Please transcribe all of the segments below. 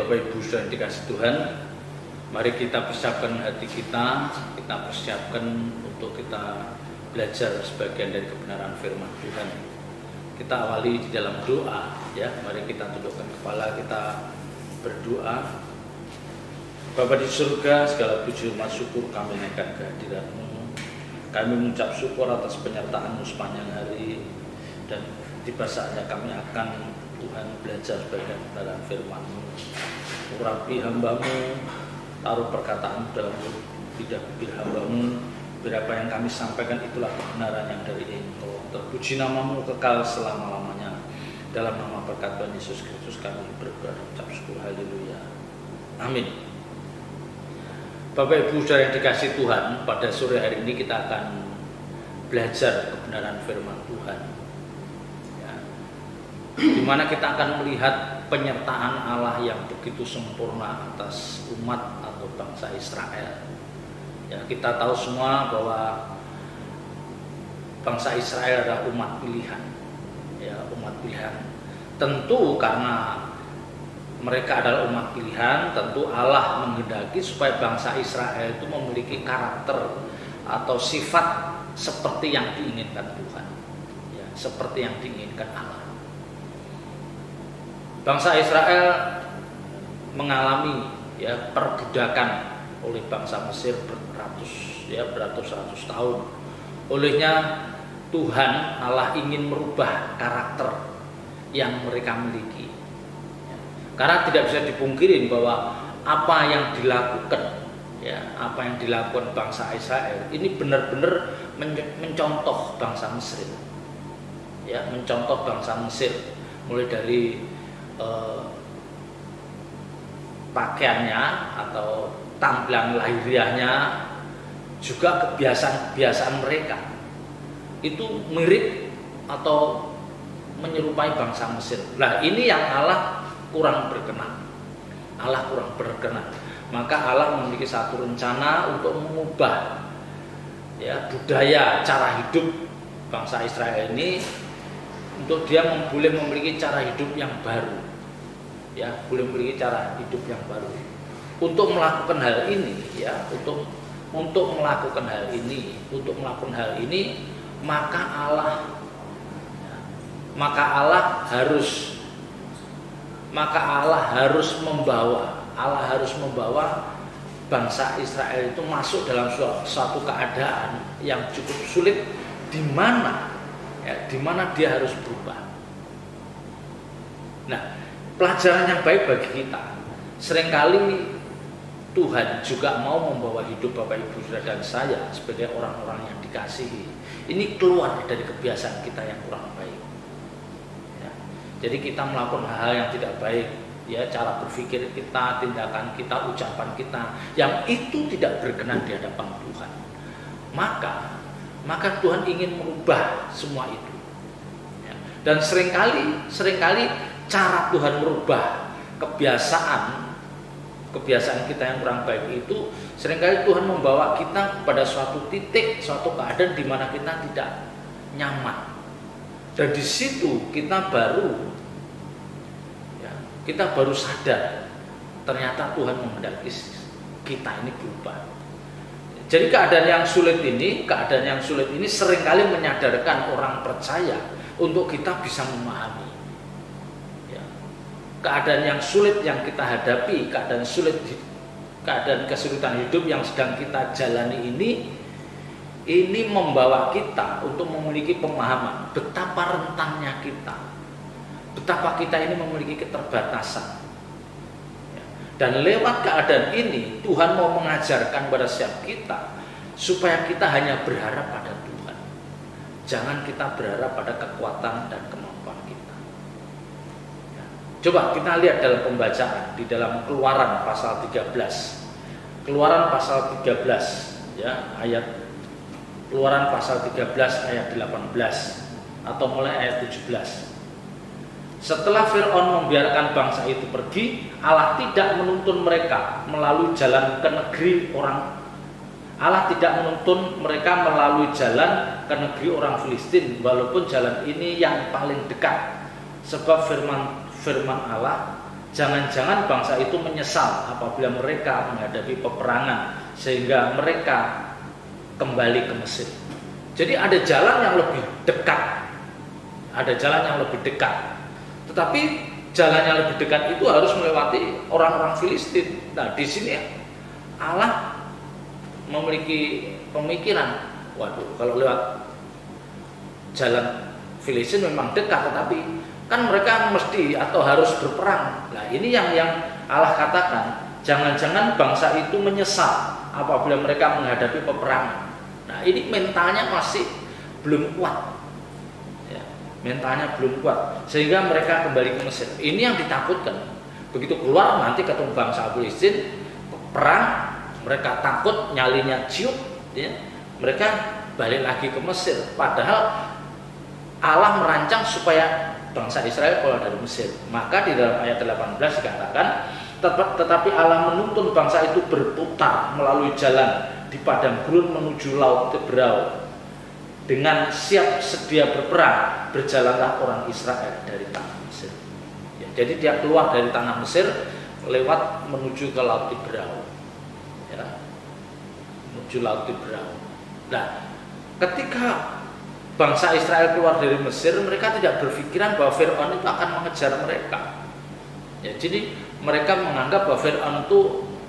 Bapak Ibu sudah dikasih Tuhan, mari kita persiapkan hati kita persiapkan untuk kita belajar sebagian dari kebenaran firman Tuhan. Kita awali di dalam doa, ya. Mari kita tundukkan kepala, kita berdoa. Bapa di surga, segala puji hormat syukur kami naikkan kehadirat-Mu. Kami mengucap syukur atas penyertaan-Mu sepanjang hari, dan tiba saatnya kami akan Tuhan belajar sebagian kebenaran firman-Mu. Urapi hamba-Mu, taruh perkataan dalam lidah bibir hamba-Mu. Biar apa yang kami sampaikan itulah kebenaran yang dari Engkau. Terpuji nama-Mu kekal selama-lamanya. Dalam nama berkat Tuhan Yesus Kristus kami berdoa dan ucap syukur. Haleluya. Amin. Bapak Ibu saudara yang dikasih Tuhan, pada sore hari ini kita akan belajar kebenaran firman Tuhan, ya. Dimana kita akan melihat penyertaan Allah yang begitu sempurna atas umat atau bangsa Israel. Ya, kita tahu semua bahwa bangsa Israel adalah umat pilihan, ya, umat pilihan. Tentu karena mereka adalah umat pilihan, tentu Allah menghendaki supaya bangsa Israel itu memiliki karakter atau sifat seperti yang diinginkan Tuhan, ya, seperti yang diinginkan Allah. Bangsa Israel mengalami, ya, perbudakan oleh bangsa Mesir beratus-ratus tahun. Olehnya Tuhan Allah ingin merubah karakter yang mereka miliki. Karena tidak bisa dipungkiri bahwa apa yang dilakukan, ya, apa yang dilakukan bangsa Israel ini benar-benar mencontoh bangsa Mesir, ya, mencontoh bangsa Mesir, mulai dari pakaiannya atau tampilan lahiriahnya, juga kebiasaan-kebiasaan mereka itu mirip atau menyerupai bangsa Mesir. Nah, ini yang Allah kurang berkenan. Allah kurang berkenan. Maka Allah memiliki satu rencana untuk mengubah, ya, budaya cara hidup bangsa Israel ini, untuk dia boleh memiliki cara hidup yang baru, ya, boleh memiliki cara hidup yang baru. Untuk melakukan hal ini, ya, untuk melakukan hal ini, maka Allah harus membawa bangsa Israel itu masuk dalam suatu keadaan yang cukup sulit, di mana dia harus berubah. Nah, pelajaran yang baik bagi kita, seringkali Tuhan juga mau membawa hidup Bapak Ibu Saudara dan saya sebagai orang-orang yang dikasihi ini keluar dari kebiasaan kita yang kurang baik. Jadi kita melakukan hal yang tidak baik, ya, cara berpikir kita, tindakan kita, ucapan kita yang itu tidak berkenan di hadapan Tuhan. Maka Tuhan ingin merubah semua itu, ya. Dan seringkali cara Tuhan merubah kebiasaan kita yang kurang baik itu, seringkali Tuhan membawa kita pada suatu titik, suatu keadaan di mana kita tidak nyaman. Dan di situ kita baru sadar ternyata Tuhan menghendaki kita ini berubah. Jadi keadaan yang sulit ini seringkali menyadarkan orang percaya untuk kita bisa memahami, ya, keadaan yang sulit yang kita hadapi, keadaan kesulitan hidup yang sedang kita jalani ini membawa kita untuk memiliki pemahaman betapa rentangnya kita, betapa kita ini memiliki keterbatasan, ya. Dan lewat keadaan ini Tuhan mau mengajarkan pada setiap kita supaya kita hanya berharap pada Tuhan. Jangan kita berharap pada kekuatan dan kemampuan kita, ya. Coba kita lihat dalam pembacaan di dalam Keluaran pasal 13. Keluaran pasal 13, ya, Keluaran pasal 13 ayat 18 atau mulai ayat 17. Setelah Fir'aun membiarkan bangsa itu pergi, Allah tidak menuntun mereka melalui jalan ke negeri orang Filistin, walaupun jalan ini yang paling dekat. Sebab firman Allah, Jangan-jangan bangsa itu menyesal apabila mereka menghadapi peperangan sehingga mereka kembali ke Mesir. Jadi ada jalan yang lebih dekat. Ada jalan yang lebih dekat. Tetapi jalan yang lebih dekat itu harus melewati orang-orang Filistin. Nah, di sini Allah memiliki pemikiran, waduh, kalau lewat jalan Filistin memang dekat, tetapi kan mereka mesti atau harus berperang. Nah, ini yang Allah katakan, jangan-jangan bangsa itu menyesal apabila mereka menghadapi peperangan. Nah, ini mentalnya masih belum kuat. Ya, mentalnya belum kuat sehingga mereka kembali ke Mesir. Ini yang ditakutkan. Begitu keluar nanti ketemu bangsa Filistin, perang, mereka takut, nyalinya ciut, ya, mereka balik lagi ke Mesir. Padahal Allah merancang supaya bangsa Israel keluar dari Mesir. Maka di dalam ayat 18 dikatakan, tetapi Allah menuntun bangsa itu berputar melalui jalan di padang gurun menuju laut Tebrau. Dengan siap sedia berperang, berjalanlah orang Israel dari tanah Mesir. Ya, jadi dia keluar dari tanah Mesir lewat menuju ke laut Tebrau. Ya, menuju laut Tebrau. Nah, ketika bangsa Israel keluar dari Mesir, mereka tidak berpikiran bahwa Fir'aun itu akan mengejar mereka. Ya, jadi mereka menganggap bahwa Fir'aun itu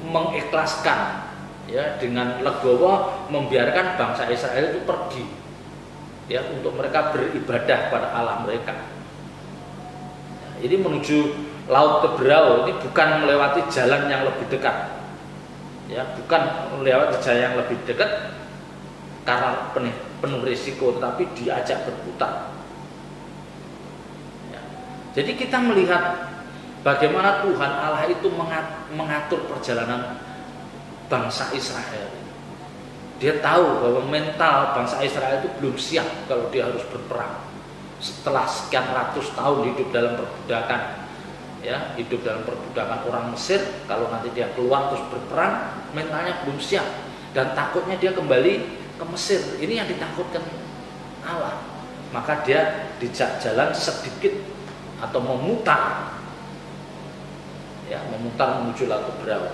mengikhlaskan, ya, dengan legowo membiarkan bangsa Israel itu pergi, ya, untuk mereka beribadah pada Allah mereka. Ya, ini menuju laut Tebrau, ini bukan melewati jalan yang lebih dekat, ya, bukan melewati jalan yang lebih dekat karena penuh risiko, tetapi diajak berputar. Ya. Jadi kita melihat bagaimana Tuhan Allah itu mengatur perjalanan bangsa Israel. Dia tahu bahwa mental bangsa Israel itu belum siap kalau dia harus berperang. Setelah sekian ratus tahun hidup dalam perbudakan, ya, hidup dalam perbudakan orang Mesir, kalau nanti dia keluar terus berperang, mentalnya belum siap dan takutnya dia kembali ke Mesir. Ini yang ditakutkan Allah. Maka dia dijak jalan sedikit atau memutar, ya, memutar menuju laut Tebrau.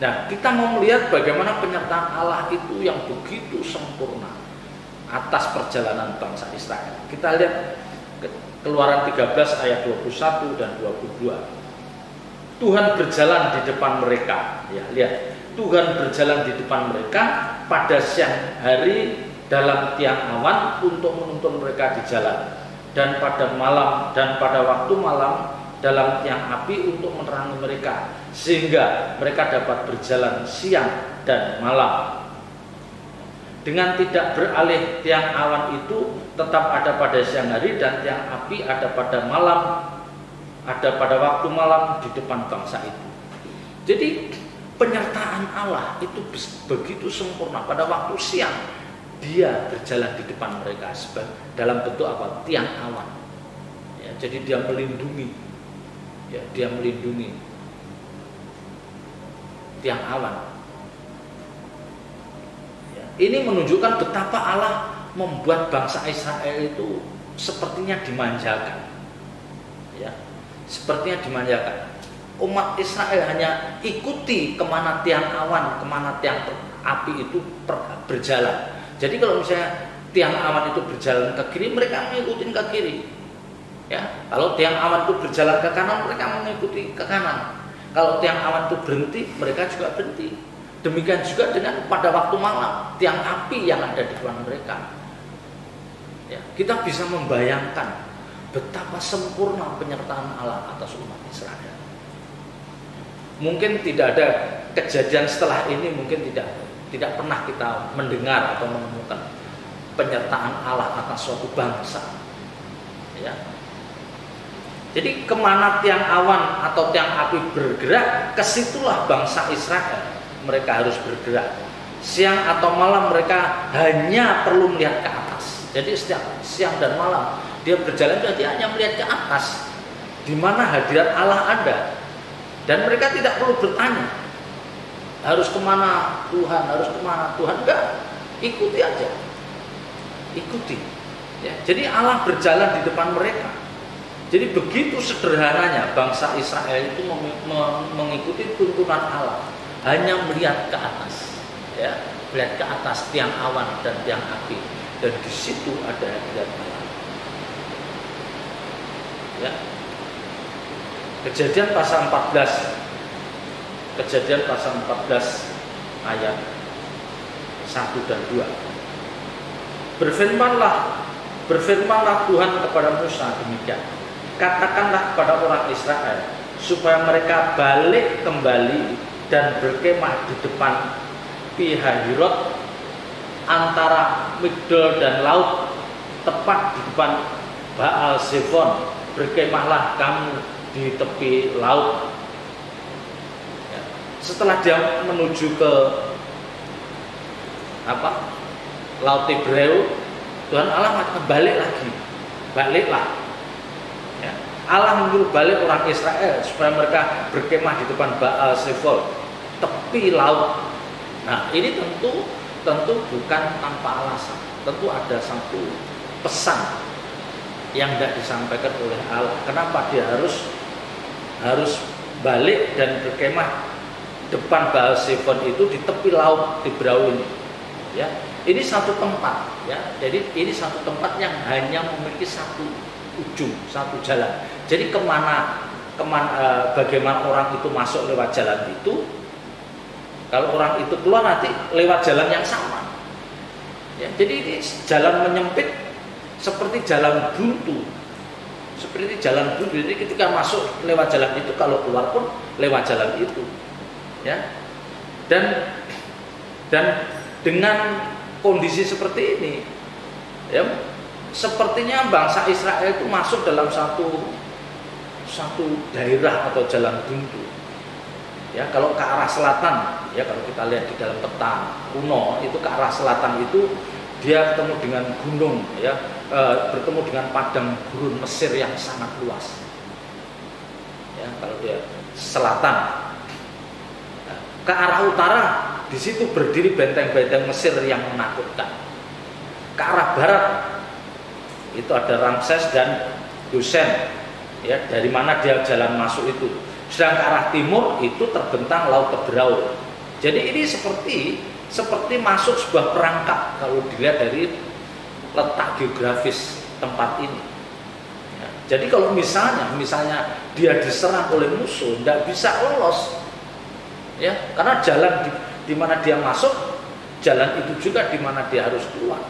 Nah, kita mau melihat bagaimana penyertaan Allah itu yang begitu sempurna atas perjalanan bangsa Israel. Kita lihat Keluaran 13 ayat 21 dan 22. Tuhan berjalan di depan mereka. Ya, lihat. Tuhan berjalan di depan mereka pada siang hari dalam tiang awan untuk menuntun mereka di jalan, dan pada malam dan pada waktu malam dalam tiang api untuk menerangi mereka, sehingga mereka dapat berjalan siang dan malam. Dengan tidak beralih, tiang awan itu tetap ada pada siang hari dan tiang api ada pada malam, ada pada waktu malam di depan bangsa itu. Jadi penyertaan Allah itu begitu sempurna. Pada waktu siang dia berjalan di depan mereka dalam bentuk apa? Tiang awan. Ya, jadi dia melindungi, ya, dia melindungi tiang awan. Ya, ini menunjukkan betapa Allah membuat bangsa Israel itu sepertinya dimanjakan, ya, sepertinya dimanjakan. Umat Israel hanya ikuti kemana tiang awan, kemana tiang api itu berjalan. Jadi kalau misalnya tiang awan itu berjalan ke kiri, mereka mengikuti ke kiri. Ya, kalau tiang awan itu berjalan ke kanan, mereka mengikuti ke kanan. Kalau tiang awan itu berhenti, mereka juga berhenti. Demikian juga dengan pada waktu malam, tiang api yang ada di depan mereka. Ya, kita bisa membayangkan betapa sempurna penyertaan Allah atas umat Israel. Mungkin tidak ada kejadian setelah ini, mungkin tidak pernah kita mendengar atau menemukan penyertaan Allah atas suatu bangsa. Ya. Jadi kemana tiang awan atau tiang api bergerak, kesitulah bangsa Israel mereka harus bergerak. Siang atau malam mereka hanya perlu melihat ke atas. Jadi setiap siang dan malam dia berjalan, dia hanya melihat ke atas, di mana hadirat Allah ada. Dan mereka tidak perlu bertanya harus kemana Tuhan, harus kemana Tuhan, enggak, ikuti aja, ikuti. Ya, jadi Allah berjalan di depan mereka. Jadi begitu sederhananya bangsa Israel itu mengikuti tuntunan Allah, hanya melihat ke atas, ya, melihat ke atas tiang awan dan tiang api, dan di situ ada hadirat Allah. Ya. Kejadian pasal 14 ayat 1 dan 2. Berfirmanlah Tuhan kepada Musa demikian. Katakanlah kepada orang Israel supaya mereka balik kembali dan berkemah di depan Pihahirot antara Migdol dan laut, tepat di depan Baal Zephon. Berkemahlah kamu di tepi laut. Ya. Setelah dia menuju ke Laut Tibereu, Tuhan Allah mengatakan baliklah. Ya. Allah menyuruh balik orang Israel supaya mereka berkemah di depan Baal Zephon, tepi laut. Nah, ini tentu bukan tanpa alasan. Tentu ada satu pesan yang tidak disampaikan oleh Allah. Kenapa dia harus balik dan berkemah depan Baal Zephon itu di tepi laut Tibereu ini? Ya, ini satu tempat, ya. Jadi ini satu tempat yang hanya memiliki satu ujung, satu jalan. Jadi bagaimana orang itu masuk lewat jalan itu, kalau orang itu keluar nanti lewat jalan yang sama. Ya, jadi ini jalan menyempit seperti jalan buntu. Jadi ketika masuk lewat jalan itu, kalau keluar pun lewat jalan itu. Ya. Dan dengan kondisi seperti ini, ya, sepertinya bangsa Israel itu masuk dalam satu daerah atau jalan buntu. Ya, kalau ke arah selatan, ya, kalau kita lihat di dalam peta kuno itu ke arah selatan itu dia ketemu dengan gunung, ya, bertemu dengan padang gurun Mesir yang sangat luas. Ya, kalau dia selatan, ya, ke arah utara di situ berdiri benteng-benteng Mesir yang menakutkan. Ke arah barat itu ada Ramses dan Gosen, ya, dari mana dia jalan masuk itu. Sedang ke arah timur itu terbentang Laut Tibereu. Jadi ini seperti masuk sebuah perangkap kalau dilihat dari letak geografis tempat ini. Ya, jadi kalau misalnya dia diserang oleh musuh, tidak bisa lolos, ya, karena jalan di mana dia masuk, jalan itu juga di mana dia harus keluar.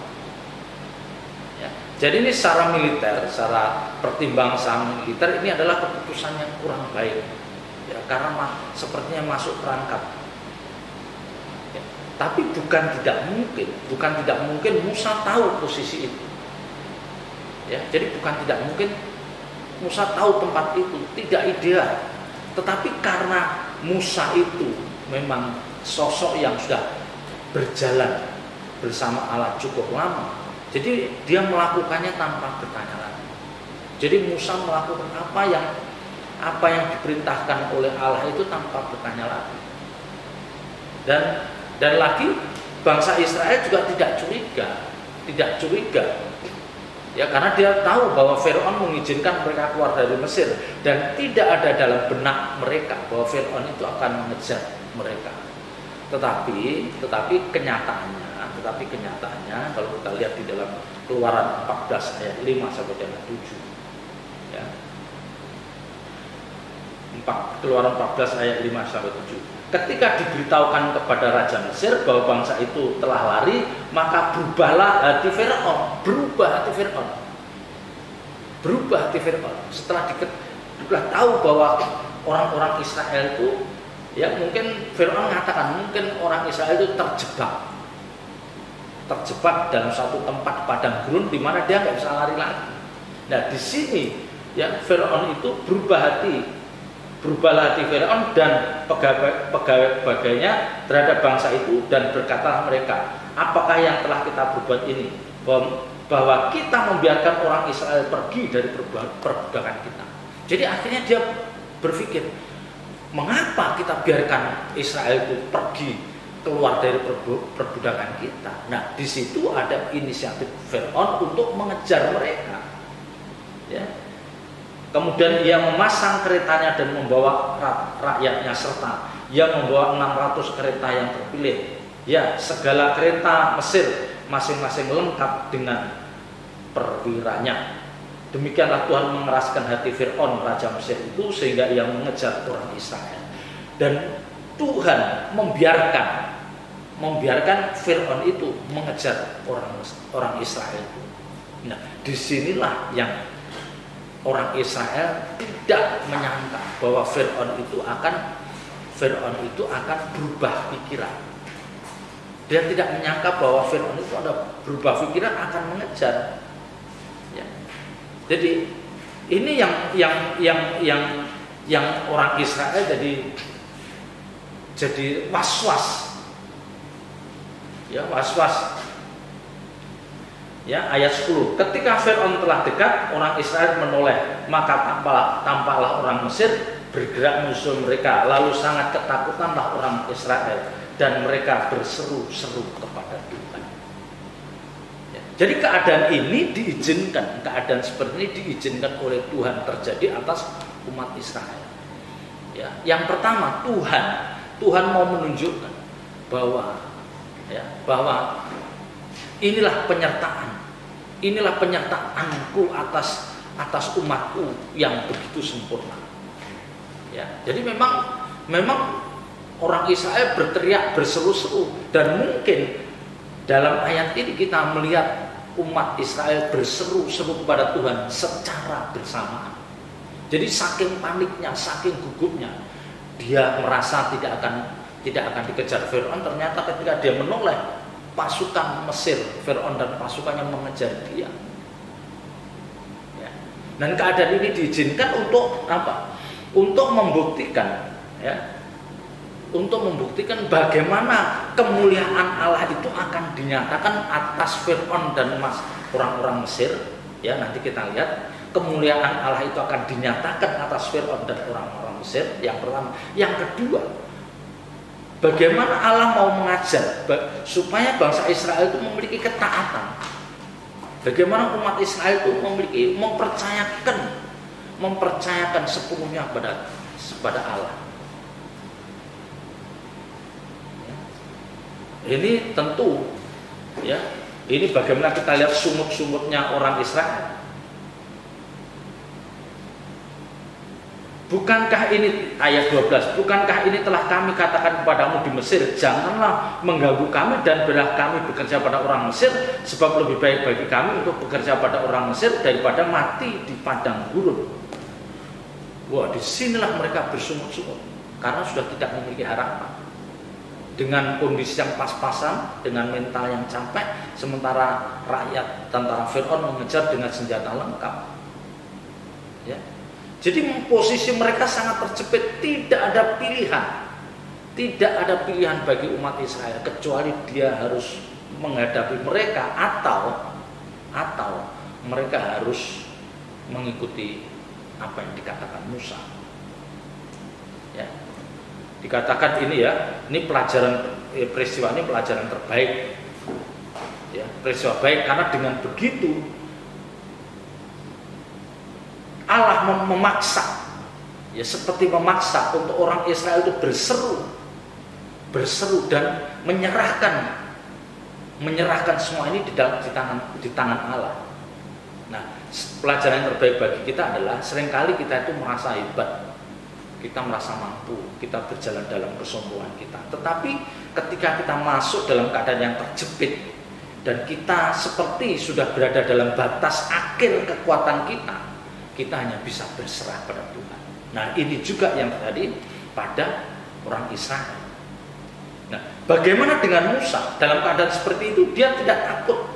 Ya, jadi ini secara militer, secara pertimbangan secara militer ini adalah keputusan yang kurang baik. Ya, karena sepertinya masuk perangkap. Ya, tapi bukan tidak mungkin Musa tahu posisi itu. Ya, jadi bukan tidak mungkin Musa tahu tempat itu, tidak ideal. Tetapi karena Musa itu memang sosok yang sudah berjalan bersama Allah cukup lama, jadi dia melakukannya tanpa bertanya lagi. Jadi Musa melakukan apa yang diperintahkan oleh Allah itu tanpa bertanya lagi. Dan lagi bangsa Israel juga tidak curiga. Ya, karena dia tahu bahwa Firaun mengizinkan mereka keluar dari Mesir, dan tidak ada dalam benak mereka bahwa Firaun itu akan mengejar mereka. Tetapi kenyataannya kalau kita lihat di dalam Keluaran 14 ayat 5 sampai dengan 7, ya. Keluaran 14 ayat 5 sampai 7. Ketika diberitahukan kepada Raja Mesir bahwa bangsa itu telah lari, maka berubah hati Firaun. Setelah tahu bahwa orang-orang Israel itu, ya, mungkin Firaun mengatakan mungkin orang Israel itu terjebak dalam satu tempat padang gurun di mana dia nggak bisa lari lagi. Nah, di sini, ya, Firaun itu berubahlah hati Firaun dan pegawai-pegawainya terhadap bangsa itu, dan berkatalah mereka, apakah yang telah kita berbuat ini, bahwa kita membiarkan orang Israel pergi dari perbudakan kita. Jadi akhirnya dia berpikir, mengapa kita biarkan Israel itu pergi keluar dari perbudakan kita? Nah, di situ ada inisiatif Firaun untuk mengejar mereka. Ya. Kemudian ia memasang keretanya dan membawa rakyatnya, serta ia membawa 600 kereta yang terpilih. Ya, segala kereta Mesir masing-masing lengkap dengan perwiranya. Demikianlah Tuhan mengeraskan hati Fir'aun raja Mesir itu sehingga ia mengejar orang Israel. Dan Tuhan membiarkan Fir'aun itu mengejar orang Israel itu. Nah, disinilah yang orang Israel tidak menyangka bahwa Fir'aun itu akan berubah pikiran. Dia tidak menyangka bahwa Fir'aun itu ada berubah pikiran akan mengejar. Ya. Jadi ini yang orang Israel jadi was-was. Ya, was-was. Ya, ayat 10. Ketika Fir'aun telah dekat, orang Israel menoleh, maka tampaklah orang Mesir bergerak menyusul mereka. Lalu sangat ketakutanlah orang Israel dan mereka berseru-seru kepada Tuhan. Ya, jadi keadaan ini diizinkan, keadaan seperti ini diizinkan oleh Tuhan terjadi atas umat Israel. Ya, yang pertama Tuhan mau menunjukkan bahwa inilah penyertaanku atas umatku yang begitu sempurna. Ya, jadi memang orang Israel berteriak, berseru-seru, dan mungkin dalam ayat ini kita melihat umat Israel berseru-seru kepada Tuhan secara bersamaan. Jadi saking paniknya, saking gugupnya, dia merasa tidak akan dikejar Fir'aun. Ternyata ketika dia menoleh, pasukan Mesir, Fir'aun dan pasukannya mengejar dia. Ya. Dan keadaan ini diizinkan untuk apa? Untuk membuktikan, ya, untuk membuktikan bagaimana kemuliaan Allah itu akan dinyatakan atas Fir'aun dan orang-orang Mesir. Ya, nanti kita lihat kemuliaan Allah itu akan dinyatakan atas Fir'aun dan orang-orang Mesir. Yang pertama, yang kedua, bagaimana Allah mau mengajar supaya bangsa Israel itu memiliki ketaatan. Bagaimana umat Israel itu mempercayakan sepenuhnya kepada Allah. Ini tentu, ya, ini bagaimana kita lihat sumut-sumutnya orang Israel. Bukankah ini ayat 12, bukankah ini telah kami katakan kepadamu di Mesir, janganlah mengganggu kami dan biarlah kami bekerja pada orang Mesir, sebab lebih baik bagi kami untuk bekerja pada orang Mesir daripada mati di padang gurun. Wah, disinilah mereka bersungut-sungut karena sudah tidak memiliki harapan. Dengan kondisi yang pas-pasan, dengan mental yang capek, sementara rakyat tentara Fir'aun mengejar dengan senjata lengkap. Ya. Jadi posisi mereka sangat terjepit, tidak ada pilihan bagi umat Israel kecuali dia harus menghadapi mereka atau mereka harus mengikuti apa yang dikatakan Musa. Ya. Dikatakan ini peristiwa ini pelajaran terbaik. Ya, peristiwa baik karena dengan begitu Allah memaksa, ya, seperti memaksa untuk orang Israel itu berseru dan menyerahkan semua ini di tangan Allah. Nah, pelajaran yang terbaik bagi kita adalah seringkali kita itu merasa hebat, kita merasa mampu, kita berjalan dalam kesombongan kita. Tetapi ketika kita masuk dalam keadaan yang terjepit dan kita seperti sudah berada dalam batas akhir kekuatan kita hanya bisa berserah pada Tuhan. Nah, ini juga yang terjadi pada orang Israel. Nah, bagaimana dengan Musa? Dalam keadaan seperti itu, dia tidak takut,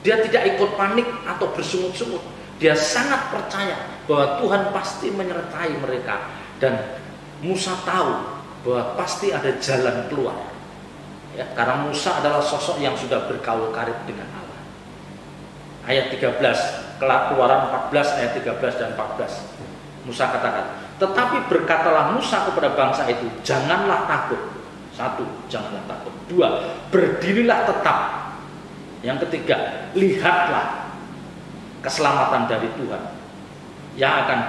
dia tidak ikut panik atau bersungut-sungut. Dia sangat percaya bahwa Tuhan pasti menyertai mereka, dan Musa tahu bahwa pasti ada jalan keluar. Ya, karena Musa adalah sosok yang sudah berkaul karib dengan Allah. Ayat 13, Keluaran 14 ayat 13 dan 14. Musa katakan, tetapi berkatalah Musa kepada bangsa itu, janganlah takut. 1, janganlah takut. 2, berdirilah tetap. Yang ketiga, lihatlah keselamatan dari Tuhan. yang akan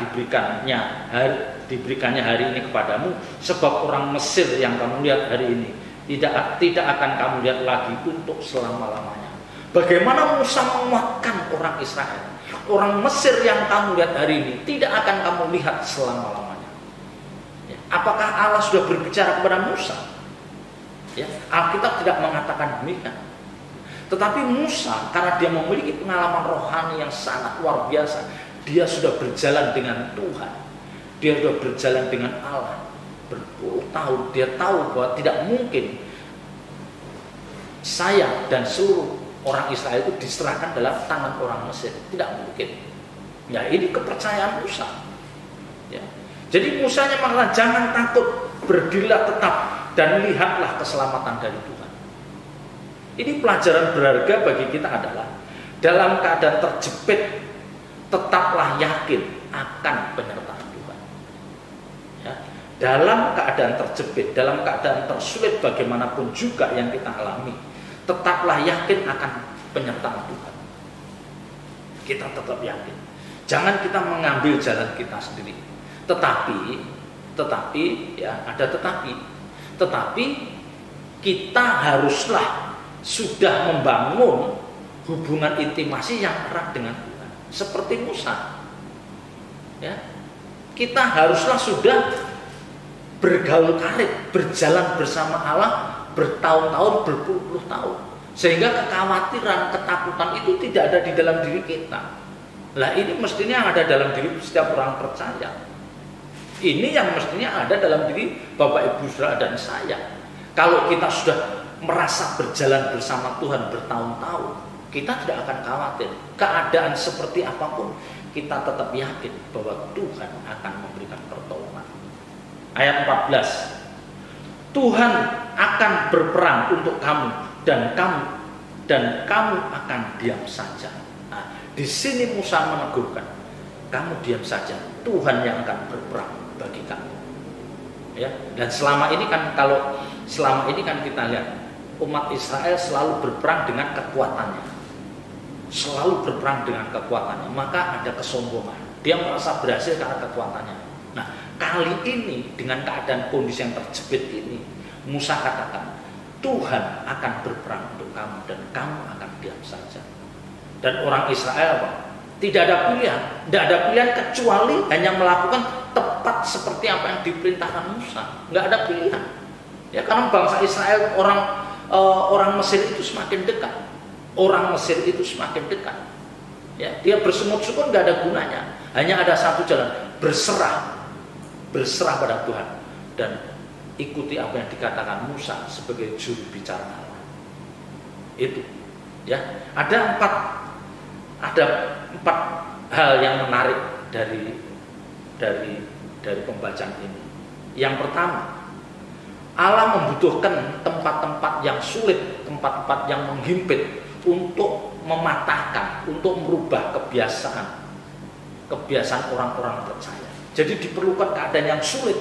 diberikannya hari ini kepadamu, sebab orang Mesir yang kamu lihat hari ini tidak akan kamu lihat lagi untuk selama-lamanya. Bagaimana Musa menguatkan orang Israel? Orang Mesir yang kamu lihat hari ini tidak akan kamu lihat selama-lamanya. Ya. Apakah Allah sudah berbicara kepada Musa? Ya. Alkitab tidak mengatakan demikian. Tetapi Musa, karena dia memiliki pengalaman rohani yang sangat luar biasa, dia sudah berjalan dengan Tuhan, dia sudah berjalan dengan Allah berpuluh tahun. Dia tahu bahwa tidak mungkin saya dan seluruh orang Israel itu diserahkan dalam tangan orang Mesir, tidak mungkin. Ya, ini kepercayaan Musa. Ya. Jadi Musanya mengatakan, jangan takut, berdirilah tetap dan lihatlah keselamatan dari Tuhan. Ini pelajaran berharga bagi kita adalah dalam keadaan terjepit tetaplah yakin akan penyertaan Tuhan. Ya. Dalam keadaan terjepit, dalam keadaan tersulit bagaimanapun juga yang kita alami, tetaplah yakin akan penyertaan Tuhan. Kita tetap yakin. Jangan kita mengambil jalan kita sendiri. Tetapi ya ada tetapi kita haruslah sudah membangun hubungan intimasi yang erat dengan Tuhan. Seperti Musa. Ya. Kita haruslah sudah bergaul karib, berjalan bersama Allah bertahun-tahun, berpuluh tahun, sehingga kekhawatiran, ketakutan itu tidak ada di dalam diri kita. Lah ini mestinya ada dalam diri setiap orang percaya. Ini yang mestinya ada dalam diri Bapak Ibu Saudara dan saya. Kalau kita sudah merasa berjalan bersama Tuhan bertahun-tahun, kita tidak akan khawatir. Keadaan seperti apapun, kita tetap yakin bahwa Tuhan akan memberikan pertolongan. Ayat 14. Tuhan akan berperang untuk kamu dan kamu akan diam saja. Nah, di sini Musa menegurkan, kamu diam saja. Tuhan yang akan berperang bagi kamu. Ya, dan selama ini kan kita lihat umat Israel selalu berperang dengan kekuatannya. Selalu berperang dengan kekuatannya, maka ada kesombongan. Dia merasa berhasil karena kekuatannya. Nah, kali ini dengan keadaan kondisi yang terjepit ini, Musa katakan, Tuhan akan berperang untuk kamu dan kamu akan diam saja. Dan orang Israel tidak ada pilihan kecuali hanya melakukan tepat seperti apa yang diperintahkan Musa. Nggak ada pilihan. Ya, karena bangsa Israel, orang Mesir itu semakin dekat. Orang Mesir itu semakin dekat. Ya, dia bersemut-semut nggak ada gunanya. Hanya ada satu jalan, berserah pada Tuhan dan ikuti apa yang dikatakan Musa sebagai juru bicara Allah. Itu, ya. Ada empat hal yang menarik dari pembacaan ini. Yang pertama, Allah membutuhkan tempat-tempat yang sulit, tempat-tempat yang menghimpit untuk mematahkan, untuk merubah kebiasaan orang-orang percaya. Jadi diperlukan keadaan yang sulit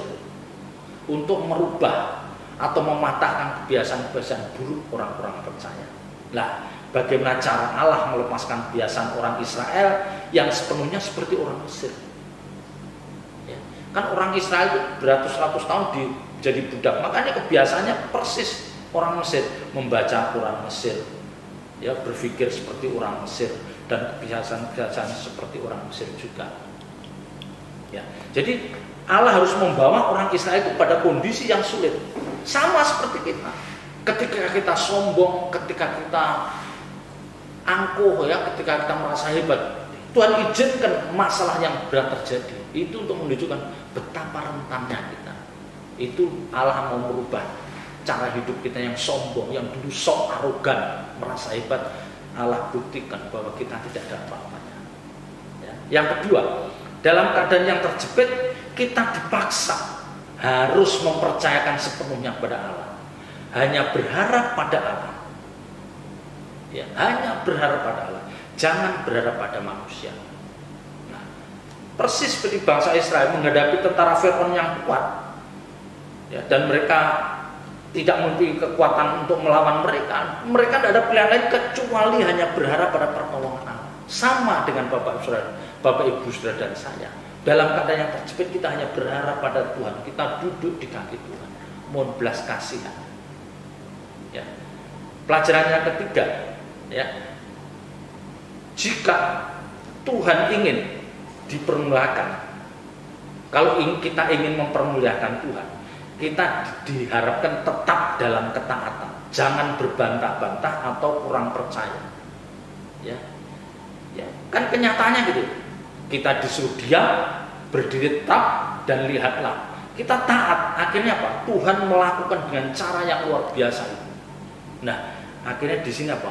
untuk merubah atau mematahkan kebiasaan-kebiasaan buruk orang-orang percaya. Nah, bagaimana cara Allah melepaskan kebiasaan orang Israel yang sepenuhnya seperti orang Mesir? Ya, kan orang Israel itu beratus-ratus tahun jadi budak, makanya kebiasaannya persis orang Mesir, membaca Quran Mesir, ya, berpikir seperti orang Mesir, dan kebiasaan-kebiasaan seperti orang Mesir juga. Ya, jadi Allah harus membawa orang Israel itu pada kondisi yang sulit, sama seperti kita. Ketika kita sombong, ketika kita angkuh, ya, ketika kita merasa hebat, Tuhan izinkan masalah yang berat terjadi. Itu untuk menunjukkan betapa rentannya kita. Itu Allah mau merubah cara hidup kita yang sombong, yang dulu sok arogan, merasa hebat. Allah buktikan bahwa kita tidak ada apa-apanya. Ya. Yang kedua, dalam keadaan yang terjepit, kita dipaksa harus mempercayakan sepenuhnya pada Allah. Hanya berharap pada Allah. Ya, hanya berharap pada Allah. Jangan berharap pada manusia. Nah, persis seperti bangsa Israel menghadapi tentara Firaun yang kuat. Ya, dan mereka tidak memiliki kekuatan untuk melawan mereka. Mereka tidak ada pilihan lain kecuali hanya berharap pada pertolongan Allah. Sama dengan Bapak Saudara. Bapak Ibu Saudara dan saya, dalam keadaan yang terjepit kita hanya berharap pada Tuhan. Kita duduk di kaki Tuhan, mohon belas kasihan. Ya. Pelajaran yang ketiga, ya, jika Tuhan ingin dipermuliakan, kalau kita ingin mempermuliakan Tuhan, kita diharapkan tetap dalam ketaatan, jangan berbantah-bantah atau kurang percaya. Ya, ya, kan kenyataannya gitu. Kita disuruh diam, berdiri tetap, dan lihatlah. Kita taat, akhirnya apa? Tuhan melakukan dengan cara yang luar biasa itu. Nah, akhirnya di sini apa?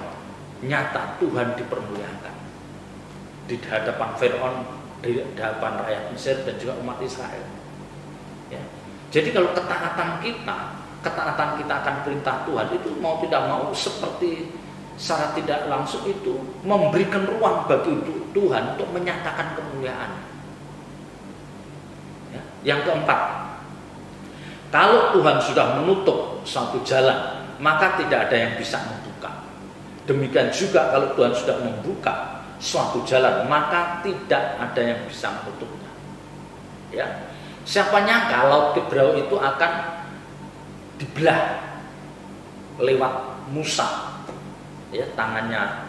Nyata Tuhan dipermuliakan di hadapan Firaun, di hadapan rakyat Mesir dan juga umat Israel. Ya. Jadi kalau ketaatan kita akan perintah Tuhan itu mau tidak mau seperti secara tidak langsung itu memberikan ruang bagi Tuhan untuk menyatakan kemuliaan. Ya. Yang keempat, kalau Tuhan sudah menutup suatu jalan, maka tidak ada yang bisa membuka. Demikian juga kalau Tuhan sudah membuka suatu jalan, maka tidak ada yang bisa menutupnya. Ya, siapa nyangka Laut Kibrau itu akan dibelah lewat Musa. Ya, tangannya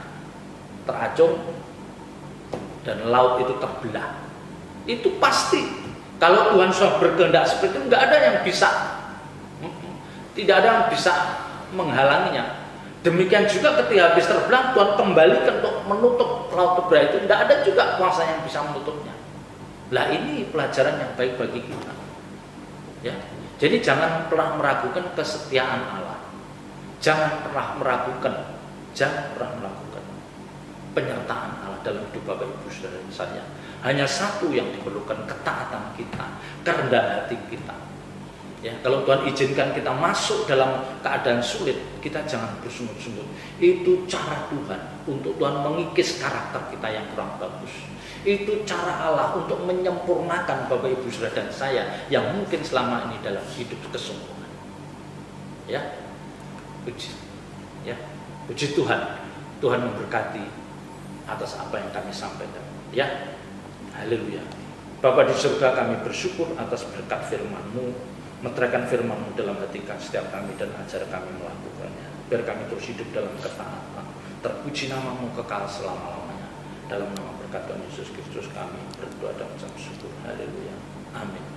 teracung dan laut itu terbelah. Itu pasti. Kalau Tuhan sudah berkehendak seperti itu, nggak ada yang bisa, tidak ada yang bisa menghalanginya. Demikian juga ketika habis terbelah, Tuhan kembalikan untuk menutup Laut Kibrau itu, tidak ada juga kuasa yang bisa menutupnya. Lah ini pelajaran yang baik bagi kita. Ya, jadi jangan pernah meragukan kesetiaan Allah. Jangan pernah meragukan penyertaan Allah dalam hidup Bapak Ibu Saudara saya. Hanya satu yang diperlukan, ketaatan kita, kerendahan hati kita. Ya, kalau Tuhan izinkan kita masuk dalam keadaan sulit, kita jangan bersungut-sungut. Itu cara Tuhan untuk Tuhan mengikis karakter kita yang kurang bagus. Itu cara Allah untuk menyempurnakan Bapak Ibu Saudara dan saya yang mungkin selama ini dalam hidup kesungguhan. Ya, puji Tuhan. Tuhan memberkati atas apa yang kami sampaikan. Ya, haleluya. Bapa di surga, kami bersyukur atas berkat firman-Mu. Meteraikan firman-Mu dalam hati setiap kami dan ajar kami melakukannya. Biar kami terus hidup dalam ketaatan. Terpuji nama-Mu kekal selama-lamanya. Dalam nama berkat Tuhan Yesus Kristus kami berdoa dan mengucap syukur. Haleluya. Amin.